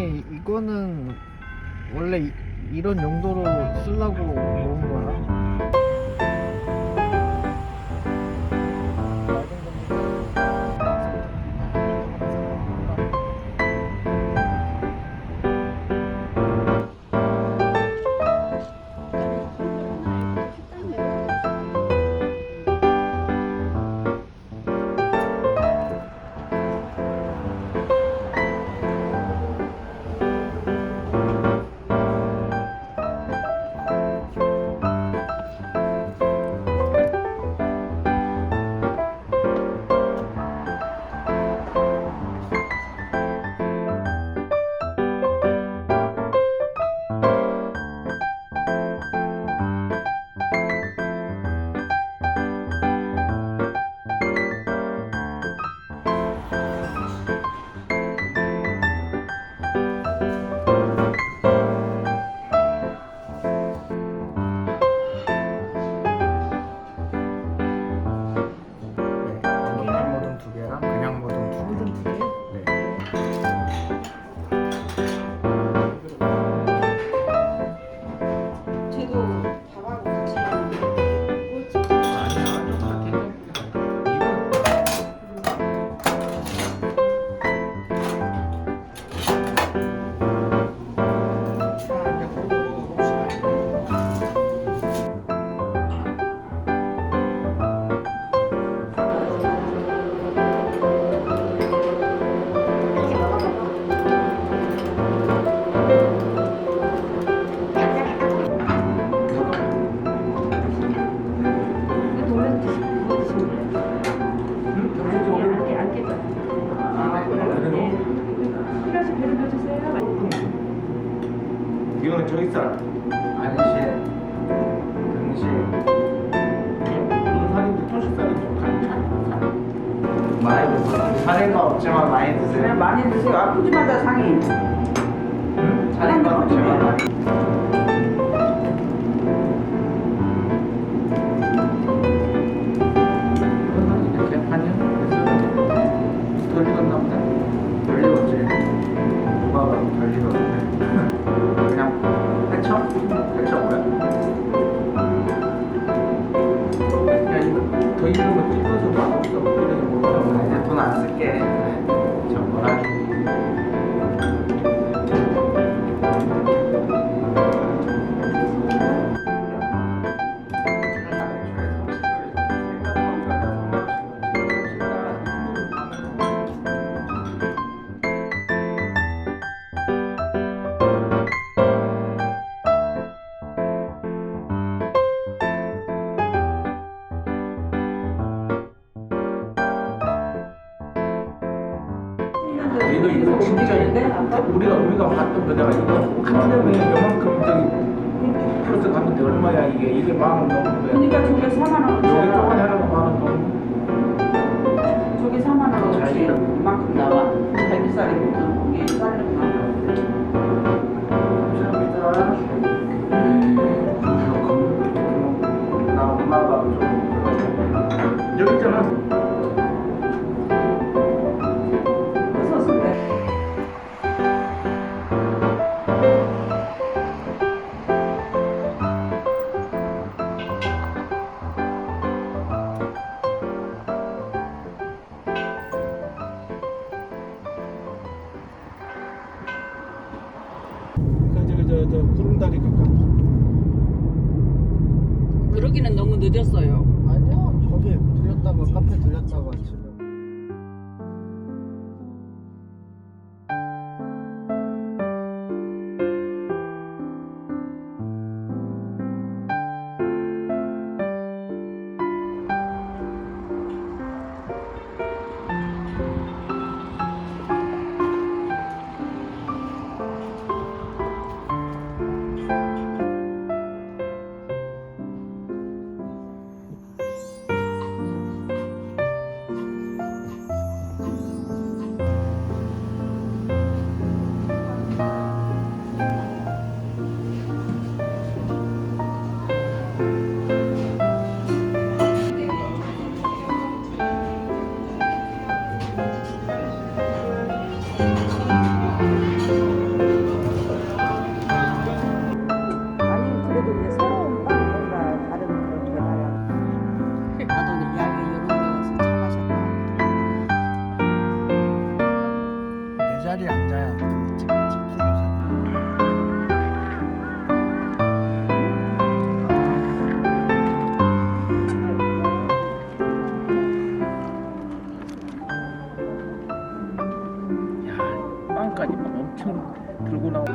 아니 이거는 원래 이런 용도로 쓰려고 모은 거야? 이거는 저기 있어. 안시, 등시. 눈살인데 토시살이 좀 강차. 많이 드세요. 살인건 없지만 많이 드세요. 그냥 많이 드세요. 아프지마다 상이. 응? 살인건 없지만 많이. 덜 익었나 보다. 덜 익었지. 누가 봐도 덜 익었는데. 그냥 해쳐? 해쳐 뭐야? 야 이거 더 익으면 찍어서 맛없어. 이런 거 먹으면 이제 돈 안 쓸게. 저 뭐라. 이거 진짜 우리가 봤던 거다가 이거 한 점에 요만큼 저기 플러스 갔는데 얼마야 이게 10,000원 넘는 거야. 그러니까 저게 4만 원. 여기 조금만 하려고 10,000원 넘는. 저게 4만 원어치. 이만큼 나와. 갈비살이 붙은 이게 자르는 거. 감사합니다. 나 엄마가 좀 여기 있잖아. 저 구름다리 갈까? 그러기는 너무 늦었어요. 아니야 거기 들렸다가 카페 들렸다가 지금 들고 나오고